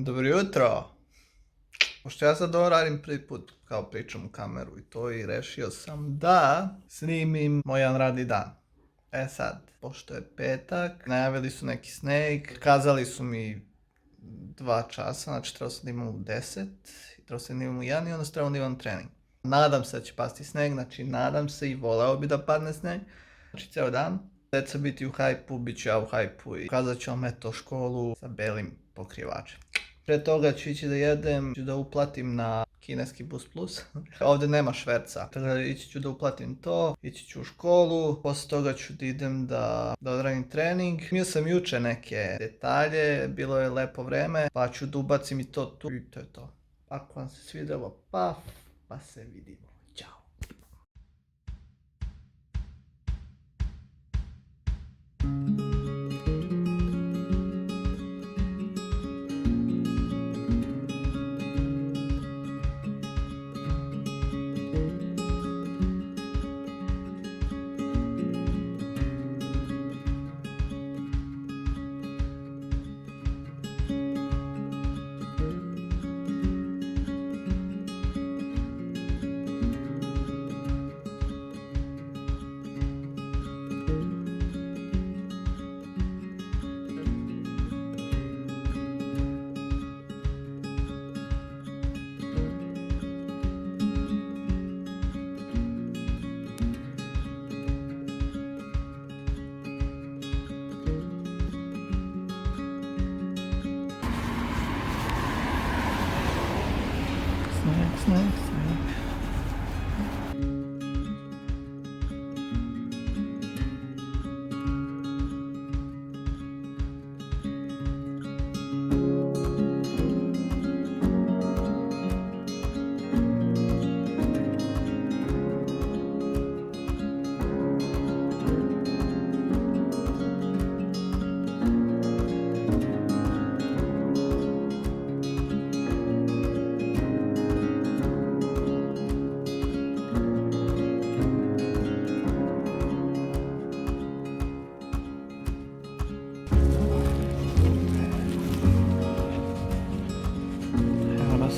Dobro jutro. Pošto ja sad ovo radim prvi put kao pričam u kameru i to i rešio sam da snimim moj jedan radni dan. E sad, pošto je petak, najavili su neki sneg, kazali su mi 2 časa, znači trebao sam da imam u 10, trebao sam da imam u 1 i onda trebao da imam trening. Nadam se da će pasti sneg, znači nadam se i voleo bi da padne sneg. Znači ceo dan, deca biti u hajpu, bit ću ja u hajpu i ukazat ću vam eto školu sa belim pokrivačem. Pre toga ću ići da jedem, ću da uplatim na kineski bus plus, ovdje nema šverca, tako da ići ću da uplatim to, ići ću u školu, posle toga ću da idem da odradim trening. Imao sam juče neke detalje, bilo je lepo vreme, pa ću da ubacim i to tu i to je to. Ako vam se svidelo, pa se vidimo. Ćao! Sneg.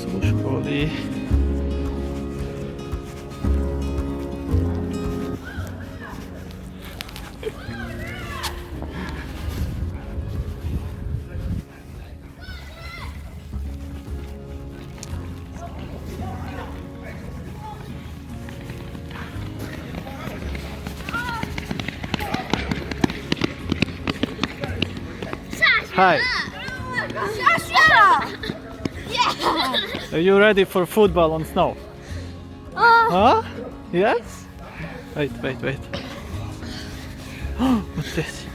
U školi. Hi. Are you ready for football on snow? Huh? Yes? Wait. What's this?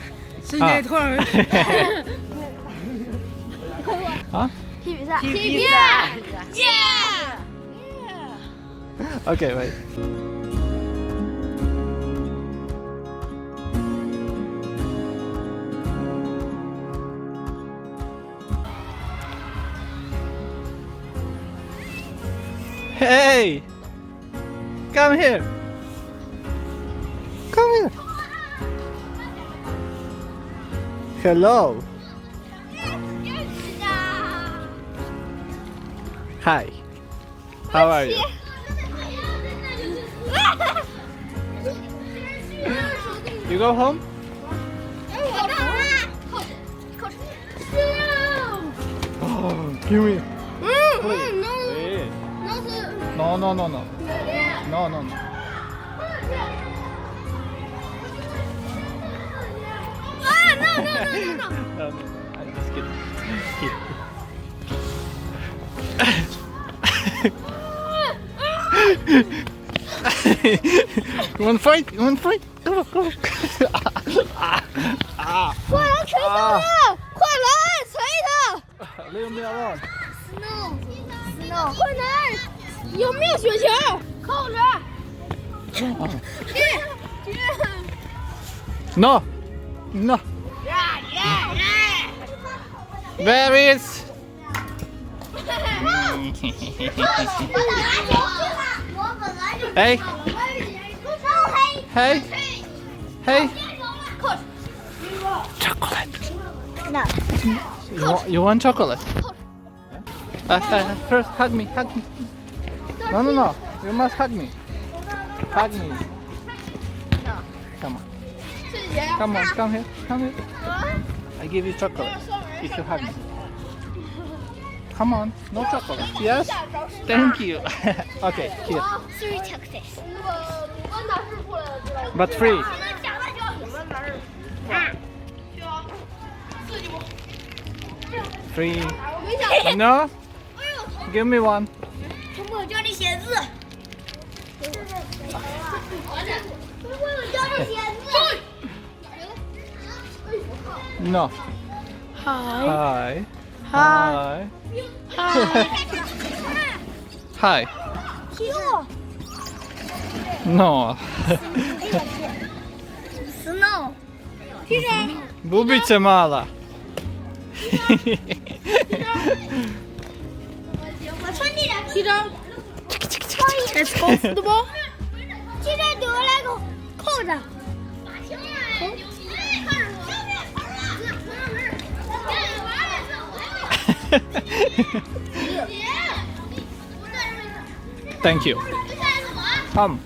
Huh? Yeah! Okay, wait. Hey! Come here! Hello! Hi! How are you? You go home? Oh, give me! Please! No. No. No, I'm just kidding. Here. You want to fight? Come on. 快来锤他！快来锤他 Leave me alone.！Snow，快来！有没有雪球？扣着。No. Where is? Hey. Chocolate. No. You want chocolate? First, hug me, hug me. No, no, no. You must hug me. Hug me. Come on. Come on, come here, come here. I give you chocolate if you hug me. Come on, no chocolate. Yes? Thank you. Okay, here. 3 chocolate. But free. 3. No? Give me one. 我教你写字。我教你写字。 No. Hi. Hi. Hi. Hi. No. Snow. Bubice mala. Let's go to the ball. 现在给我来个扣着。 Thank you. Come.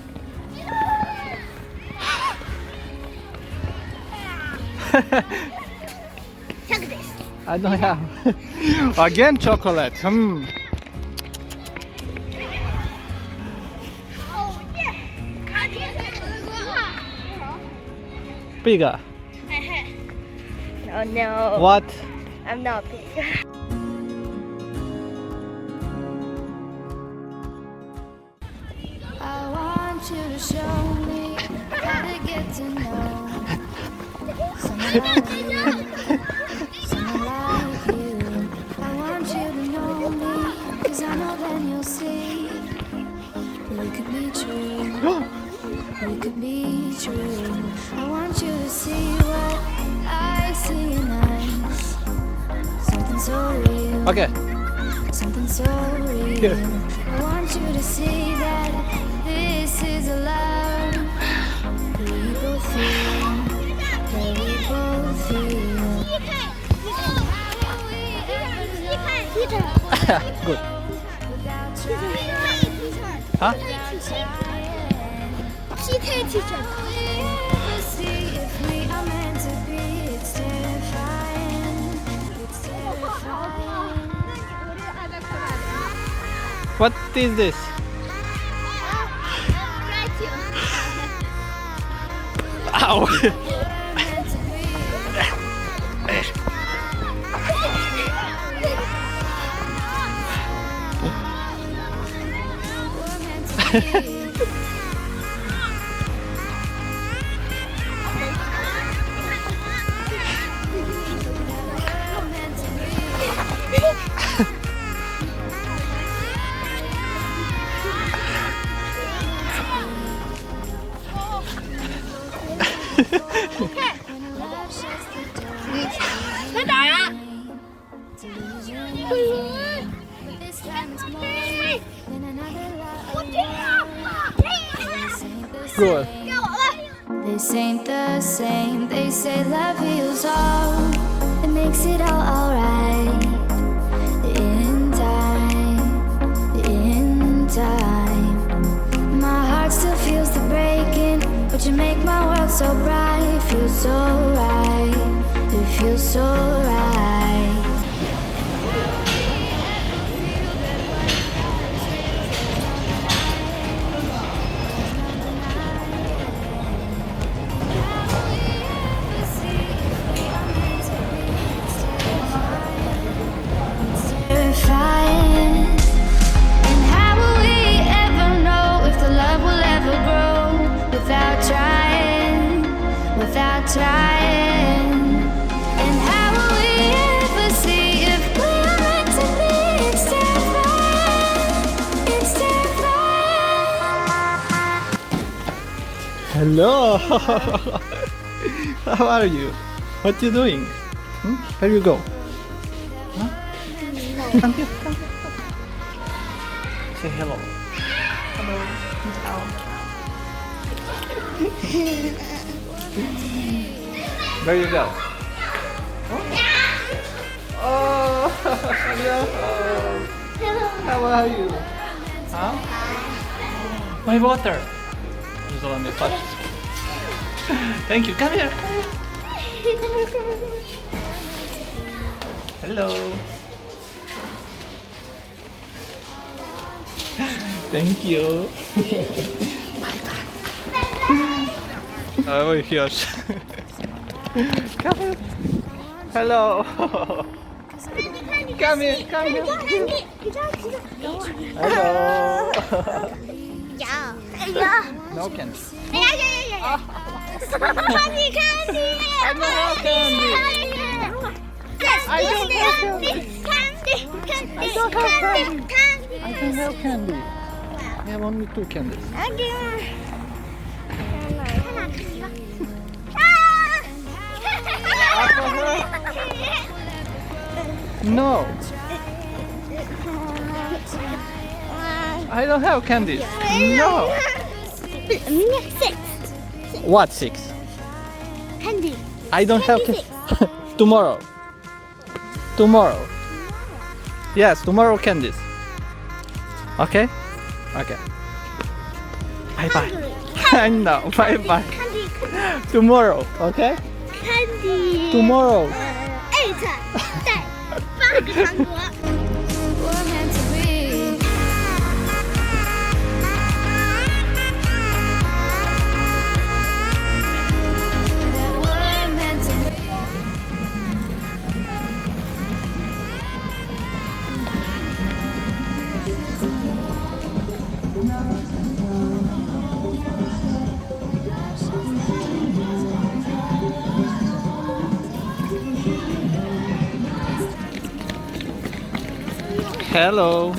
I don't have. Again chocolate. Bigger. Oh no. What? I'm not big. I want you to show me how to get to know someone like you, someone like you. I want you to know me, 'cause I know then you'll see we could be true, we could be true. I want you to see what I see in us, something so real. Okay. Something so real. Here. I want you to see that this is a love we both feel, that we both feel. Good. Without trying, Huh? PK teacher. we'll see if we are meant to be. It's terrifying. It's terrifying. What is this? Ow! Good. This ain't the same. They say love heals all. It makes it all alright. In time. My heart still feels the breaking, but you make my world so bright. It feels so right. It feels so right. Terrifying. And how will we ever know if the love will ever grow without trying, without trying? And how will we ever see if we're meant to be? It's terrifying. It's terrifying. Hello. How are you? What you doing? Where you go? Huh? Come here. Come here. Say hello. Where you go? Oh, hello. How are you? Huh? My water. Uzela mi je flašicu. Thank you. Come here. Hello. Thank you. Evo ih još. Come here. Hello. Come here, come here. Hello. No candy. Candy, candy. I don't have candy. I don't have candy. Candy, I don't have candy. candy. I don't have candy. I have only 2 candies. No. I don't have candies. No. 6 What 6? candy. I don't have candy. Tomorrow. Tomorrow. Yes, tomorrow candies. Okay? Okay. Bye bye. I know. Bye bye. Candy, Tomorrow, okay? candy. Tomorrow. 8在8个糖果。 We're meant to be. That we're meant to be. Hello.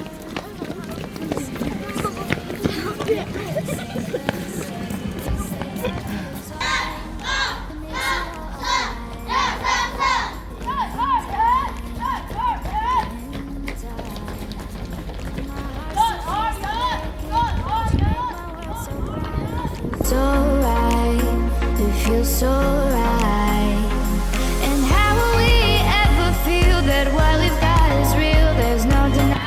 So right, it feels so right. And how will we ever feel that what we've got is real? There's no denying.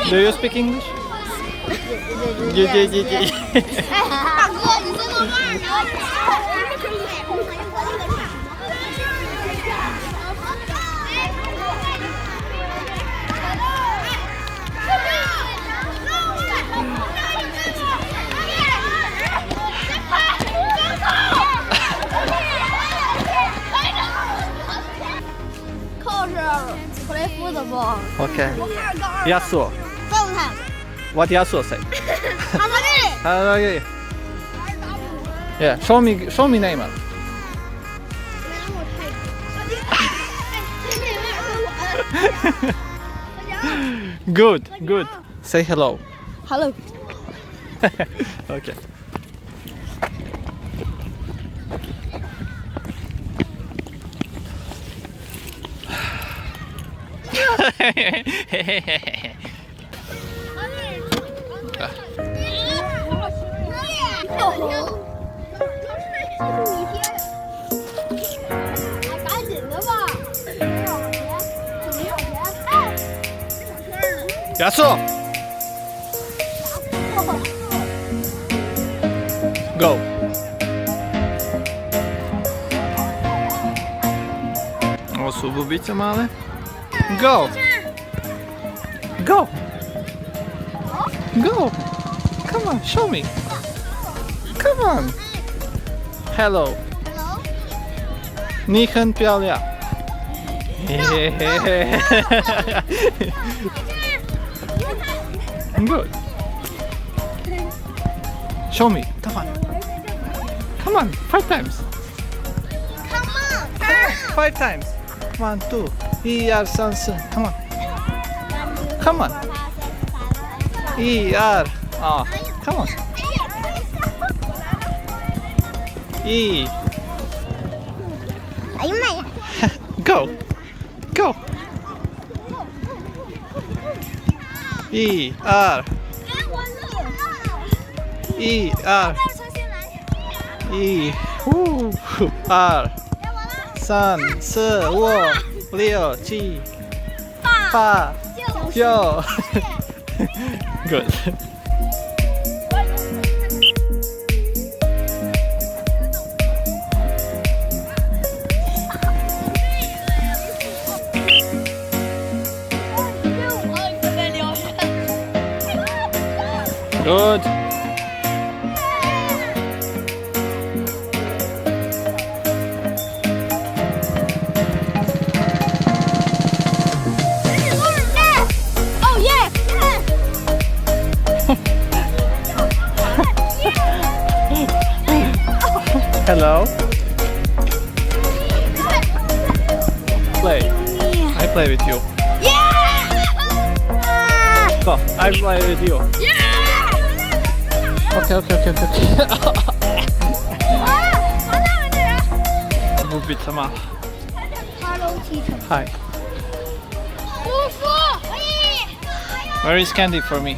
Do you speak English? Yeah. 大哥，你在那玩呢？ 扣是普雷夫的不？ Okay. Yasuo. 揍他！ What Yasuo say? 他在这里。 Okay. Yeah. Show me Neymar. Good. Good. Say hello. Hello。 Okay. Yasuo. Go. Ovo su bubice male. Go. Go. Go. Come on, show me. Come on. Hello. Hello。 你很漂亮。Good. Show me. Come on. Come on. 5 times. Come on。 5 times. 1, 2, 1, 2, 3, 4. Come on. Come on. 1, 2. Oh, come on. 1, 哎呀妈呀！ Go! Go! 1、2、1、2、1、2、3、4、5、6、7、8、9。Good. Good. Oh yeah! Hello. Play. I play with you. Go. I play with you. Okay. Move it some up. Hello, teacher. Hi. Where is candy for me?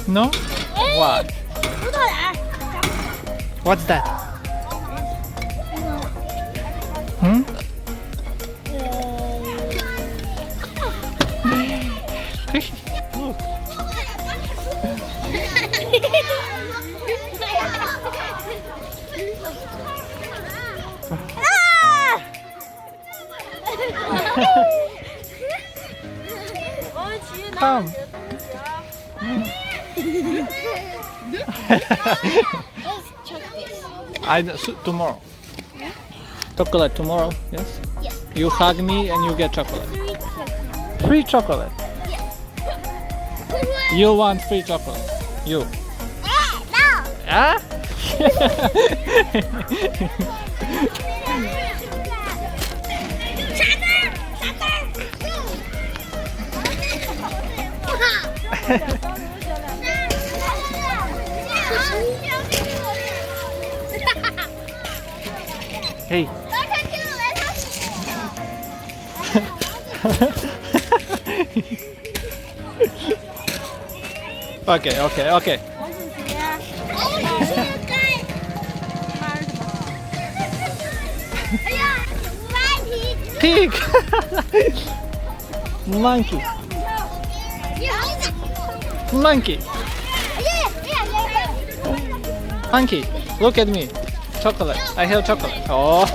No? What? What's that? Hmm? Look. Come. Tomorrow. Chocolate tomorrow, yes? Yes. You hug me and you get chocolate. Free chocolate. You want free chocolate. You. No. Ah? Hey. Okay. Pig. Monkey. Monkey. Look at me. Chocolate. I have chocolate. Oh.